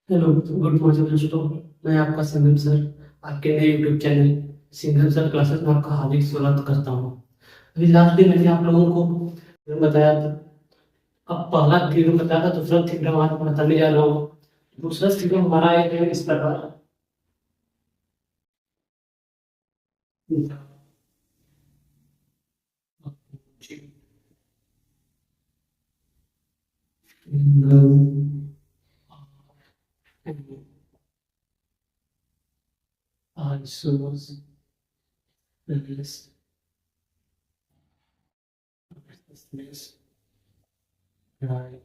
Hello, good morning दोस्तों। मैं आपका संगम सर, आपके नए YouTube channel Singham sir classes में आपका हार्दिक स्वागत करता हूँ। अभी लास्ट दिन मैंने आप लोगों को थ्योरम बताया था। अब पहला थ्योरम बताया था, दूसरा थ्योरम आज बताने जा रहा हूँ। दूसरा थ्योरम हमारा है इस प्रकार। Isomers, this, right,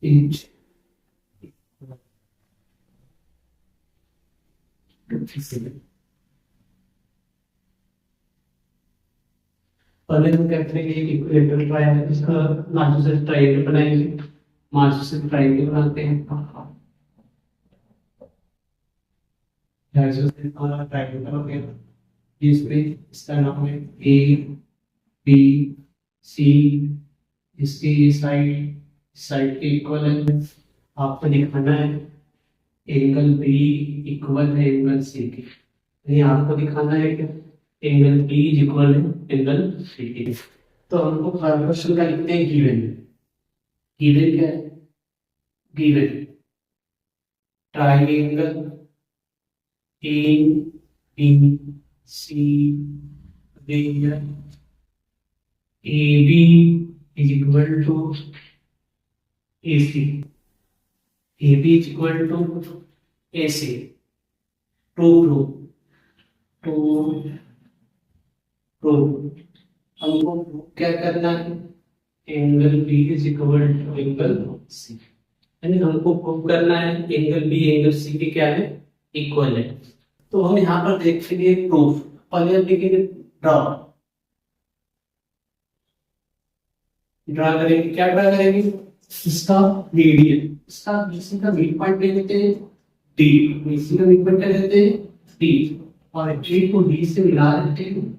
each पहले हम कहते हैं कि इक्विलेटरल ट्रायंगल, इसका मार्जिन से ट्रायंगल बनाएंगे। मार्जिन से ट्रायंगल बनाते हैं। मार्जिन से हमारा ट्रायंगल हो गया, जिसमें इसका नाम है ए बी सी। इसकी साइड साइड के इक्वल है। आपको दिखाना है एंगल बी इक्वल है एंगल सी के। ये आपको दिखाना है कि एंगल बी इज इक्वल है एंगल सी के। तो हमको क्वेश्चन का लिखते हैं गिवन। गिवन क्या है? Given triangle A B C where A B is equal to A C. A B is equal to A C. Two two two two हमको क्या करना है? Angle B is equal to angle C. यानी हमको prove करना है angle B angle C के क्या है? इक्वल है। तो हम यहाँ पर देखेंगे प्रूफ। पहले हम लिखेंगे ड्रॉ। ड्रा करेंगे, क्या ड्रा करेंगे? इसका मीडियन, इसका बीसी का मिड पॉइंट ले लेते हैं डी। बीसी का मिड पॉइंट ले लेते हैं डी, और ए को डी से मिला देते हैं।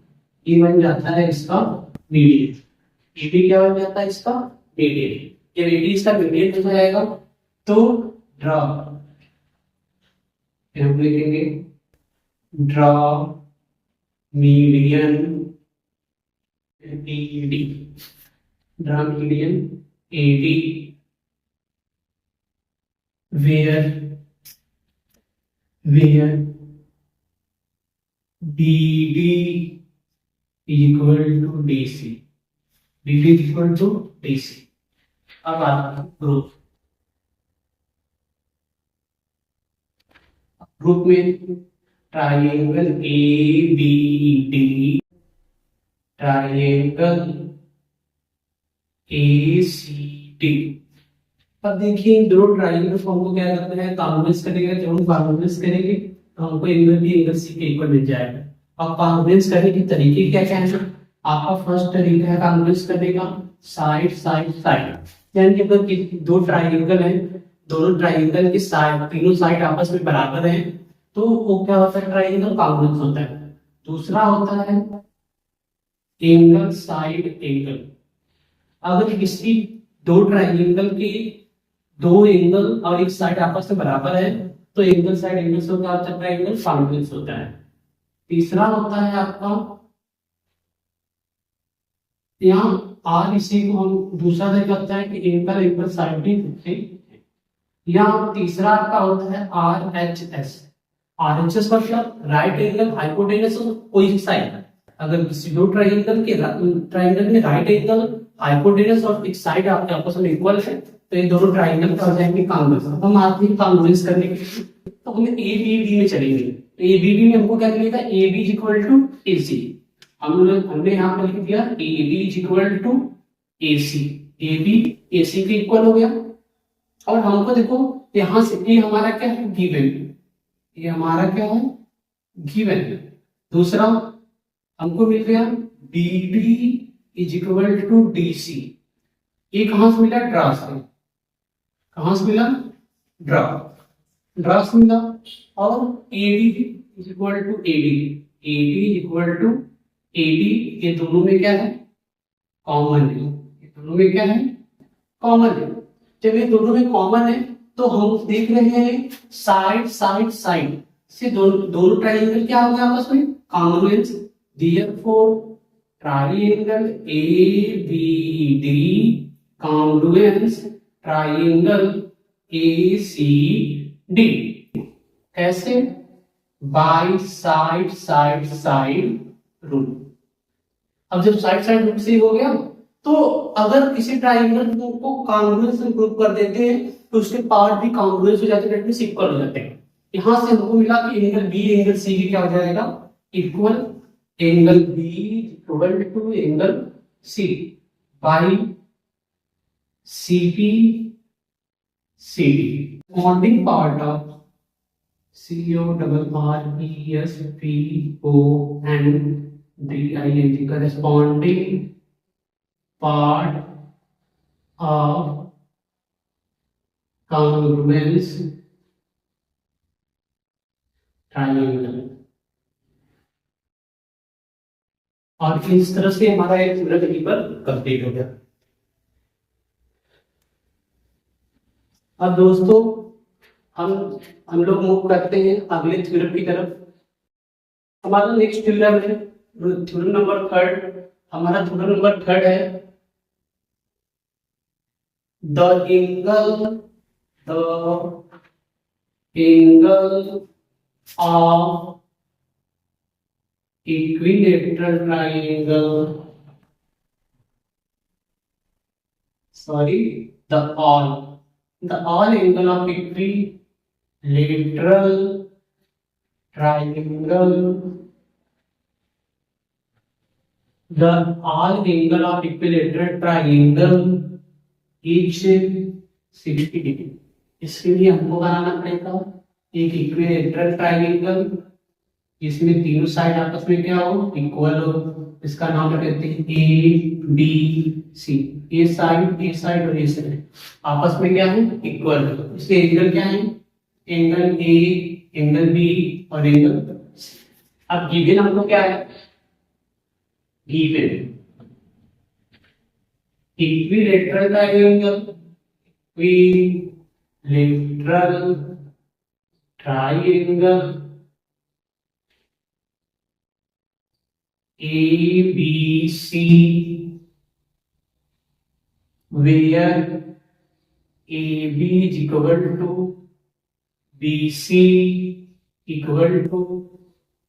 ये बन जाता है इसका मीडियन। ईडी क्या बन जाता है? इसका मीडियन। जब ईडी इसका मीडियन हो जाएगा तो ड्रा, हम लिखेंगे draw median ED. Draw median ED where BD is equal to DC। BD is equal to DC। अब आता है प्रूफ। प्रूफ में triangle A B D, triangle A C D. अब देखिए दोनों ट्राइंगल फॉर्म को क्या करते हैं? कॉन्ग्रुएंस करेंगे। जब हम कॉन्ग्रुएंस करेंगे तो हमको एंगल बी एंगल सी के इक्वल मिल जाएगा। अब कॉन्ग्रुएंस करने के तरीके क्या क्या है? आपका फर्स्ट तरीका है कॉन्ग्रुएंस करने का साइड साइड साइड। यानी कि अगर दो ट्राइंगल है, दोनों ट्राइंगल की साइड, तीनों साइड आपस में बराबर है तो वो क्या होता है? ट्राइंगल कॉन्ग्रुएंस होता है। दूसरा होता है एंगल साइड एंगल। अगर किसी दो ट्राइंगल के दो एंगल और एक साइड आपस में बराबर है तो एंगल साइड एंगल से क्या होता है? ट्राइंगल कॉन्ग्रुएंस होता है। तीसरा होता है आपका यहाँ आर, इसी को हम दूसरा तरीका होता है कि एंगल एंगल साइड भी होते हैं। यहाँ तीसरा आपका होता है R H S. R H S मतलब राइट एंगल हाइपोटेनस कोई साइड। अगर किसी दो ट्राइंगल में राइट एंगल हाइपोटेनस और एक साइड आपके आपस में इक्वल है तो ये दोनों ट्राइंगल का हो जाएंगे कॉन्ग्रुएंस। हम आते हैं कॉन्ग्रुएंस करने के लिए तो हम ए बी डी में चलेंगे। तो ए बी डी में हमको क्या मिलेगा? A B is equal to A C. हमने यहाँ पर लिख दिया A B is equal to A C. A B A C के इक्वल हो गया। और हमको देखो यहाँ से ये हमारा क्या है? गिवन। ये हमारा क्या है? गिवन। दूसरा हमको मिल गया B D is equal to D C. ये कहां से मिला? ड्रा से। कहां से मिला? ड्रा, ड्रा से मिला। और AD is equal to AD. AD is equal to AD. ये दोनों में क्या है? कॉमन है। ये दोनों में क्या है, कॉमन है। जब ये दोनों में कॉमन है तो हम देख रहे हैं साइड साइड साइड से दोनों ट्राइंगल क्या हो गया आपस में, congruence. Therefore triangle ABD congruence triangle ACD। कैसे, by side side side rule. अब जब साइड साइड रूल से हो गया तो अगर किसी ट्राइंगल को कॉन्ग्रुएंस में ग्रुप कर देते हैं तो उसके पार्ट भी कॉन्ग्रुएंस हो जाते हैं, दैट मींस इक्वल हो जाते हैं। यहां से हमको मिला कि एंगल बी एंगल सी की क्या हो जाएगा, equal. Angle B equal to angle C by CP CD। Cording part of CORRESPONDING corresponding part of congruence triangle। और इस तरह से हमारा एक पूरा पेपर कंप्लीट हो गया। अब दोस्तों हम लोग मूव करते हैं अगले थ्योरम की तरफ। हमारा नेक्स्ट थ्योरम है थ्योरम नंबर थर्ड। हमारा थ्योरम नंबर थर्ड है the angle of equilateral triangle, sorry the all angle of equilateral triangle, the all angle of equilateral triangle is 60 degree. इसके लिए हमको बनाना पड़ेगा एक इक्विलेटरल ट्राइंगल जिसमें तीनों साइड आपस में क्या हो, इक्वल हो। इसका नाम रखते हैं ABC। ये साइड और ये साइड आपस में क्या है, इक्वल है। इसके एंगल क्या है, एंगल A, एंगल B और एंगल C। अब गिवन हमको क्या है, given equilateral triangle, equilateral triangle ABC where AB is equal to BC equal to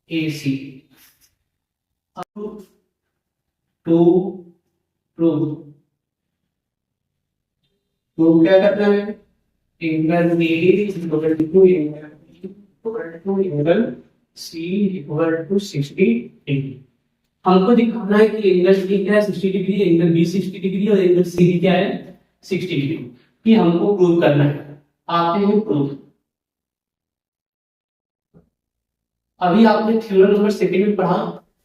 AC। अब टू प्रूव क्या करना है, angle A is equal to angle B equal to angle C equal to 60 degree. हमको दिखाना है कि angle B क्या है 60 डिग्री, एंगल B 60 डिग्री और एंगल C क्या है 60 डिग्री। ये हमको प्रूव करना है। आते हैं प्रूफ। अभी आपने थ्योरम नंबर सेकंड में पढ़ा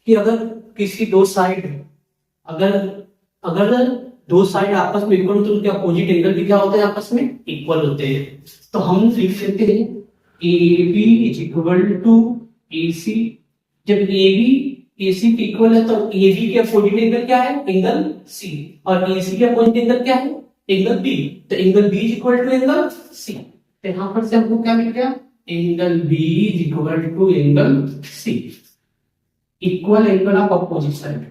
कि अगर किसी दो साइड अगर दो साइड आपस में इक्वल हो तो उनके अपोजिट एंगल भी क्या होते हैं, आपस में इक्वल होते हैं। तो हम लिख लेते हैं AB is equal to AC। जब AB AC के इक्वल है तो AB के अपोजिट एंगल क्या है, एंगल C, और AC के अपोजिट एंगल क्या है, एंगल B। तो angle B is equal to angle C। तो यहां पर से हमको क्या मिल गया, angle B is equal to angle C। Equal angle of opposite side,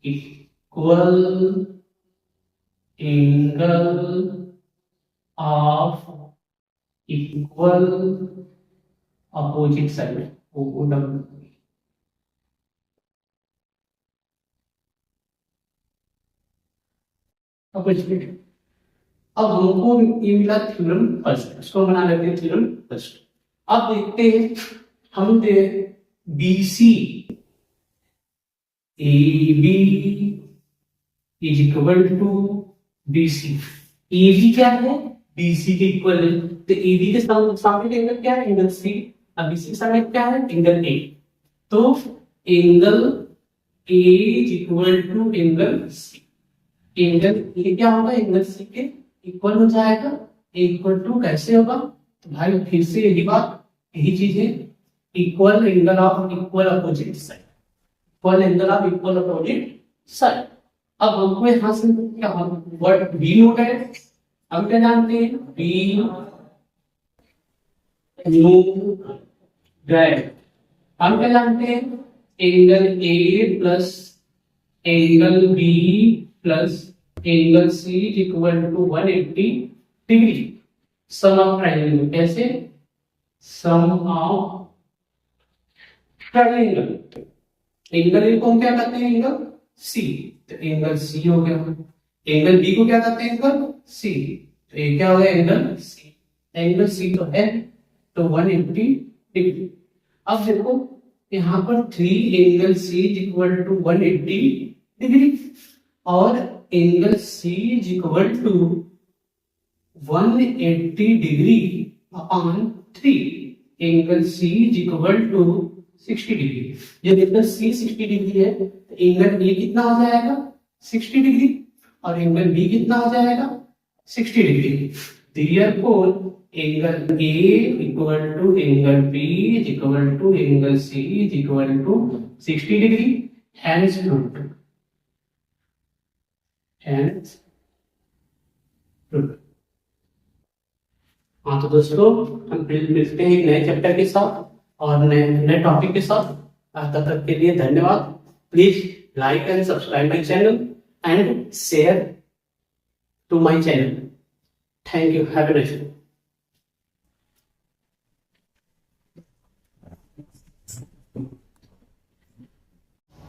equal angle of equal opposite side OW। अब हमको ये मिला थ्योरम फर्स्ट, इसको बना लेते हैं थ्योरम फर्स्ट। अब देखते हैं हम BC AB is equal to BC। AB क्या है, BC के इक्वल है, तो AB के सामने एंगल क्या है, एंगल C। अब BC के सामने क्या है, एंगल A। तो angle A is equal to angle C। Angle A क्या होगा, एंगल C के इक्वल हो जाएगा। इक्वल टू कैसे होगा, तो भाई फिर से यही बात, यही चीज है, equal angle of equal opposite side, equal angle of equal opposite side. अब हमको यहां से क्या वर्ड बी नोट है, हम क्या जानते हैं, बी नो ड्राइव, हम क्या जानते हैं, angle A plus angle B plus angle C equal to 180 degree, sum of triangle, कैसे, sum of triangle, angle A को हम क्या कहते हैं, एंगल सी, तो एंगल सी हो गया, एंगल बी को क्या कहते हैं, एंगल सी, तो ये क्या हो गया, एंगल सी, एंगल सी तो है तो 180 डिग्री। अब देखो यहाँ पर 3 angle C equal to 180 degree और angle C equal to 180 degree upon 3, angle C equal to 60 degree. जब एंगल सी 60 डिग्री है तो एंगल ए कितना हो जाएगा, 60 डिग्री, और एंगल बी कितना हो जाएगा, 60 degree. Therefore angle A equal to angle B equal to angle C equal to 60 degree, hence proved, hence proved. हाँ तो दोस्तों हम फिर मिलते हैं एक नए चैप्टर के साथ और नए टॉपिक के साथ। तब तक के लिए धन्यवाद। Please like and subscribe my channel and share to my channel. Thank you, have a nice day.